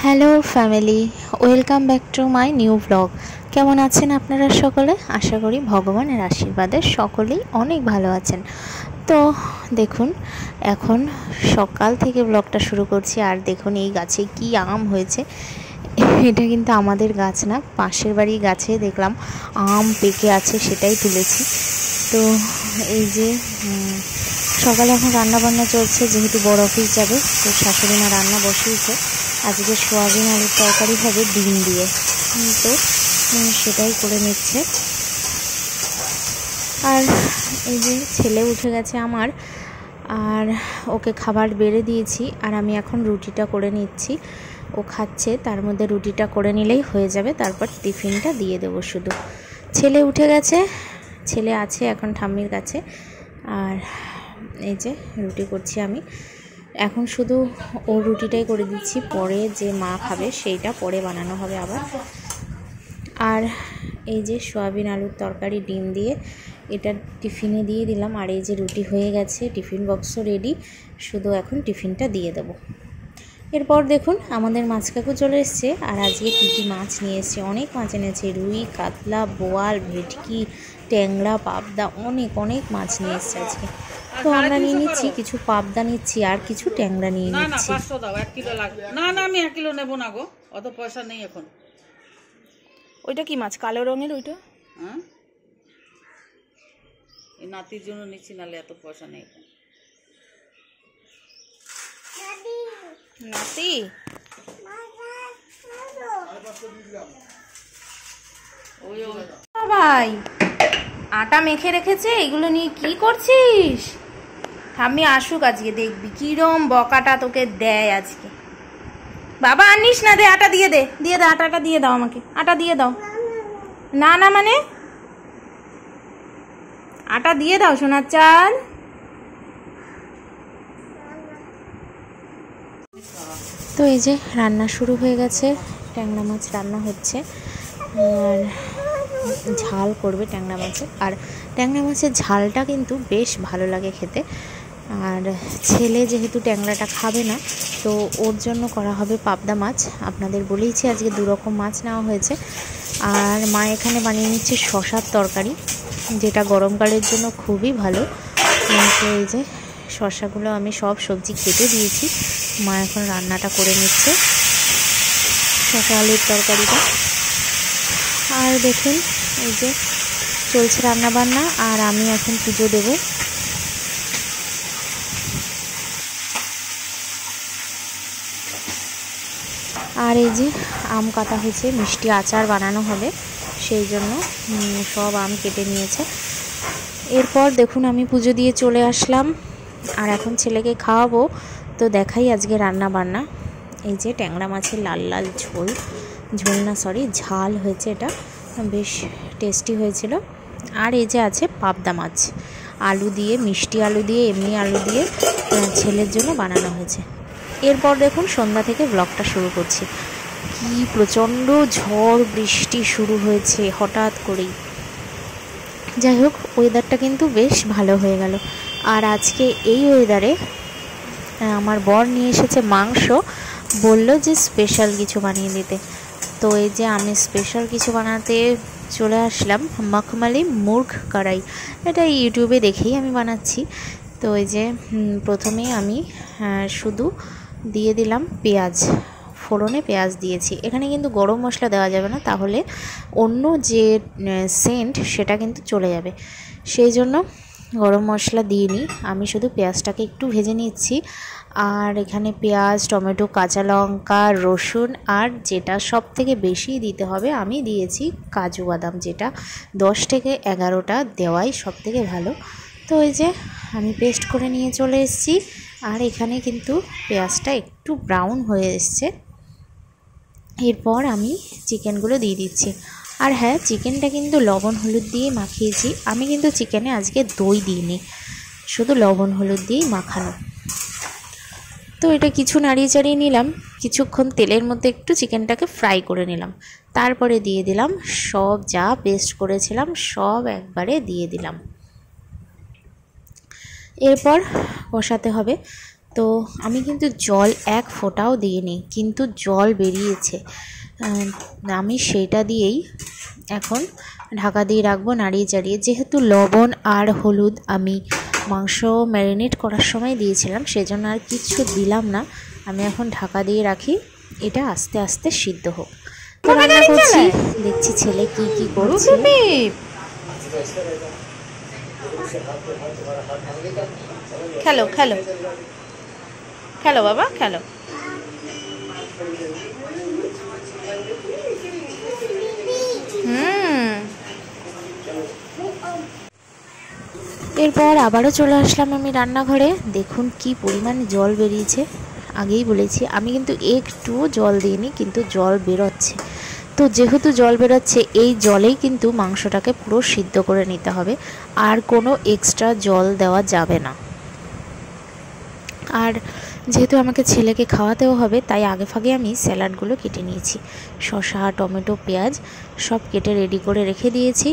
Hello family, welcome back to my new blog. কেমন আছেন আপনারা সকলে? আশা করি ভগবানের আশীর্বাদে সকলেই অনেক ভালো আছেন। তো দেখুন, এখন সকাল থেকে ব্লগটা শুরু করছি। আর দেখুন এই গাছে কি আম হয়েছে। এটা কিন্তু আমাদের গাছ না, পাশের বাড়ির গাছে দেখলাম আম পেকে আছে, সেটাই তুলেছি। তো এই যে সকালে এখন রান্না বান্না চলছে, যেহেতু বড় অফিস যাবে, তো শাশুড়ি মা রান্না বসিয়েছে। আজকে সোয়াবিন আলুর তরকারি হবে ডিম দিয়ে, তো সেটাই করে নিচ্ছে। আর এই যে ছেলে উঠে গেছে আমার, আর ওকে খাবার বেড়ে দিয়েছি। আর আমি এখন রুটিটা করে নিচ্ছি। ও খাচ্ছে, তার মধ্যে রুটিটা করে নিলেই হয়ে যাবে, তারপর টিফিনটা দিয়ে দেবো। শুধু ছেলে উঠে গেছে, ছেলে আছে এখন ঠাম্মির কাছে। আর এই যে রুটি করছি আমি এখন, শুধু ও রুটিটাই করে দিচ্ছি, পরে যে মা খাবে সেইটা পরে বানানো হবে আবার। আর এই যে সোয়াবিন আলুর তরকারি ডিম দিয়ে এটা টিফিনে দিয়ে দিলাম। আর এই যে রুটি হয়ে গেছে, টিফিন বক্সও রেডি, শুধু এখন টিফিনটা দিয়ে দেব। এরপর দেখুন আমাদের মাছ কাকু চলে এসছে। আর আজকে কী কী মাছ নিয়ে এসছে, অনেক মাছ এনেছে, রুই, কাতলা, বোয়াল, ভেটকি, ট্যাংরা, পাবদা, অনেক অনেক মাছ নিয়ে এসছে আজকে। তো আমরা নিয়ে নিচ্ছি, কিছু পাবদা নিচ্ছি আর কিছু ট্যাংরা নিয়ে নিচ্ছি। 500 দাও, 1 কিলো লাগবে। না আমি 1 কিলো নেব না গো, অত পয়সা নেই এখন। ওইটা কি মাছ, কালো রঙের ওইটা? হ্যাঁ, এই নাতির জন্য নিচ্ছি, নালে এত পয়সা নেই এখন। নাতি ভাই আটা মেখে রেখেছে, এগুলো নিয়ে কি করছিস? ঠাম্মি আসুক আজকে, দেখবি কিরম বকাটা তোকে দেয় আজকে। বাবা আনিস না, দে আটা দিয়ে দে, দিয়ে দে আটাটা দিয়ে দাও আমাকে, আটা দিয়ে দাও। না না মানে আটা দিয়ে দাও সোনার চাল। তো এই যে রান্না শুরু হয়ে গেছে, ট্যাংরা মাছ রান্না হচ্ছে। আর ঝাল করবে ট্যাংরা মাছের, আর ট্যাংরা মাছের ঝালটা কিন্তু বেশ ভালো লাগে খেতে। আর ছেলে যেহেতু ট্যাংরাটা খাবে না, তো ওর জন্য করা হবে পাবদা মাছ। আপনাদের বলেইছি আজকে দুরকম মাছ নেওয়া হয়েছে। আর মা এখানে বানিয়ে নিচ্ছে শশার তরকারি, যেটা গরমকালের জন্য খুবই ভালো। তো এই যে শশাগুলো আমি সব সবজি কেটে দিয়েছি, মা এখন রান্নাটা করে নিচ্ছে শশা আলুর তরকারিটা। আর দেখুন এই যে চলছে রান্না বান্না, আর আমি এখন পুজো দেব। আর এই যে আম কাটা হয়েছে, মিষ্টি আচার বানানো হবে, সেই জন্য সব আম কেটে নিয়েছে। এরপর দেখুন আমি পুজো দিয়ে চলে আসলাম, আর এখন ছেলেকে খাওয়াবো। তো দেখাই আজকে রান্না বান্না। এই যে ট্যাংরা মাছের লাল লাল ঝোল, ঝোল না সরি ঝাল হয়েছে, এটা বেশ টেস্টি হয়েছিল। আর এই যে আছে পাবদা মাছ, আলু দিয়ে, মিষ্টি আলু দিয়ে, এমনি আলু দিয়ে ছেলের জন্য বানানো হয়েছে। এরপর দেখুন সন্ধ্যা থেকে ব্লগটা শুরু করছি। কি প্রচণ্ড ঝড় বৃষ্টি শুরু হয়েছে হঠাৎ করেই। যাই হোক, ওয়েদারটা কিন্তু বেশ ভালো হয়ে গেল। আর আজকে এই ওয়েদারে আমার বর নিয়ে এসেছে মাংস, বলল যে স্পেশাল কিছু বানিয়ে দিতে। তো এই যে আমি স্পেশাল কিছু বানাতে চলে আসলাম, মখমালি মুর্গ কড়াই। এটা ইউটিউবে দেখেই আমি বানাচ্ছি। তো এই যে প্রথমে আমি শুধু দিয়ে দিলাম পেঁয়াজ, ফোড়নে পেঁয়াজ দিয়েছি। এখানে কিন্তু গরম মশলা দেওয়া যাবে না, তাহলে অন্য যে সেন্ট সেটা কিন্তু চলে যাবে, সেই জন্য গরম মশলা দিইনি। আমি শুধু পেঁয়াজটাকে একটু ভেজে নিচ্ছি। আর এখানে পেঁয়াজ, টমেটো, কাঁচা লঙ্কা, রসুন, আর যেটা সব থেকে বেশি দিতে হবে আমি দিয়েছি কাজু বাদাম, যেটা 10 থেকে 11টা দেওয়াই সব থেকে ভালো। তো এই যে আমি পেস্ট করে নিয়ে চলে এসেছি। আর এখানে কিন্তু পেঁয়াজটা একটু ব্রাউন হয়ে এসছে। এরপর আমি চিকেনগুলো দিয়ে দিচ্ছি। আর হ্যাঁ, চিকেনটা কিন্তু লবণ হলুদ দিয়ে মাখিয়েছি, আমি কিন্তু চিকেনে আজকে দই দিইনি, শুধু লবণ হলুদ দিয়েই মাখানো। তো এটা কিছু নাড়িয়ে চাড়িয়ে নিলাম, কিছুক্ষণ তেলের মধ্যে একটু চিকেনটাকে ফ্রাই করে নিলাম। তারপরে দিয়ে দিলাম সব যা পেস্ট করেছিলাম, সব একবারে দিয়ে দিলাম। এরপর কষাতে হবে। তো আমি কিন্তু জল এক ফোঁটাও দিইনি, কিন্তু জল বেরিয়েছে। আমি সেইটা দিয়েই এখন ঢাকা দিয়ে রাখবো নাড়িয়ে চাড়িয়ে। যেহেতু লবণ আর হলুদ আমি মাংস ম্যারিনেট করার সময় দিয়েছিলাম, সেজন্য আর কিচ্ছু দিলাম না। আমি এখন ঢাকা দিয়ে রাখি, এটা আস্তে আস্তে সিদ্ধ হোক। তো রান্না করছি, দেখছি ছেলে কি কি করছে। খেলো খেলো খেলো বাবা খেলো। এরপর আবারও চলে আসলাম আমি রান্নাঘরে। দেখুন কি পরিমাণ জল বেরিয়েছে। আগেই বলেছি আমি কিন্তু একটুও জল দিইনি, কিন্তু জল বেরোচ্ছে। তো যেহেতু জল বেরোচ্ছে, এই জলেই কিন্তু মাংসটাকে পুরো সিদ্ধ করে নিতে হবে, আর কোনো এক্সট্রা জল দেওয়া যাবে না। আর যেহেতু আমাকে ছেলেকে খাওয়াতেও হবে, তাই আগে ফাগে আমি স্যালাডগুলো কেটে নিয়েছি। শসা, টমেটো, পেঁয়াজ সব কেটে রেডি করে রেখে দিয়েছি।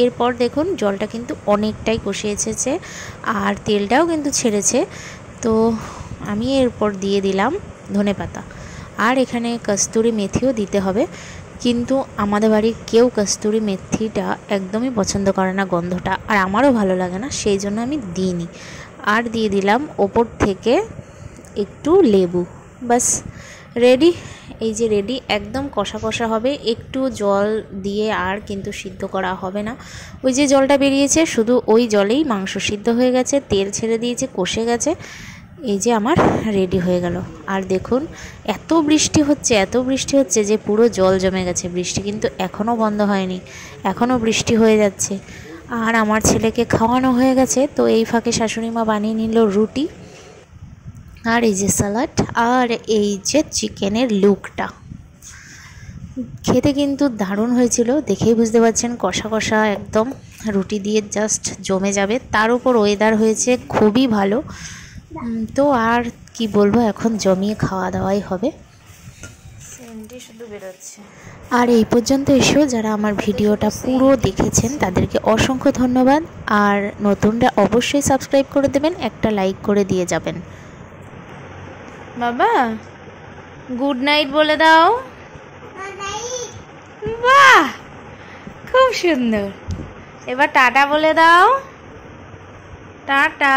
এরপর দেখুন জলটা কিন্তু অনেকটাই কষে এসেছে, আর তেলটাও কিন্তু ছেড়েছে। তো আমি এরপর দিয়ে দিলাম ধনেপাতা, আর এখানে কস্তুরি মেথিও দিতে হবে। কিন্তু আমাদের বাড়ির কেউ কস্তুরি মেথিটা একদমই পছন্দ করে না, গন্ধটা, আর আমারও ভালো লাগে না, সেই জন্য আমি দিইনি। আর দিয়ে দিলাম ওপর থেকে একটু লেবু। বাস রেডি। এই যে রেডি, একদম কষা কষা হবে, একটু জল দিয়ে আর কিন্তু সিদ্ধ করা হবে না। ওই যে জলটা বেরিয়েছে, শুধু ওই জলেই মাংস সিদ্ধ হয়ে গেছে, তেল ছেড়ে দিয়েছে, কষে গেছে। এই যে আমার রেডি হয়ে গেল। আর দেখুন এত বৃষ্টি হচ্ছে যে পুরো জল জমে গেছে। বৃষ্টি কিন্তু এখনও বন্ধ হয়নি, এখনও বৃষ্টি হয়ে যাচ্ছে। আর আমার ছেলেকে খাওয়ানো হয়ে গেছে। তো এই ফাঁকে শাশুড়ি মা বানিয়ে নিল রুটি, আর এই যে স্যালাড, আর এই যে চিকেনের লুকটা। খেতে কিন্তু দারুণ হয়েছিল, দেখেই বুঝতে পারছেন, কষা কষা একদম, রুটি দিয়ে জাস্ট জমে যাবে। তার উপর ওয়েদার হয়েছে খুবই ভালো। তো আর কি বলবো, এখন জমিয়ে খাওয়া দাওয়াই হবে। শুধু বেরোচ্ছে। আর এই পর্যন্ত এসেও যারা আমার ভিডিওটা পুরো দেখেছেন তাদেরকে অসংখ্য ধন্যবাদ। আর নতুনরা অবশ্যই সাবস্ক্রাইব করে দেবেন, একটা লাইক করে দিয়ে যাবেন। বাবা গুড নাইট বলে দাও। বাহ খুব সুন্দর। এবার টাটা বলে দাও। টাটা।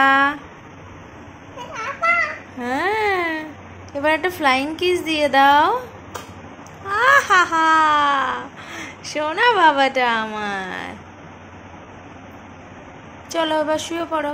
হ্যাঁ, এবার একটা ফ্লাইং কিস দিয়ে দাও। আহা সোনা বাবাটা আমার। চলো এবার শুয়ে পড়ো।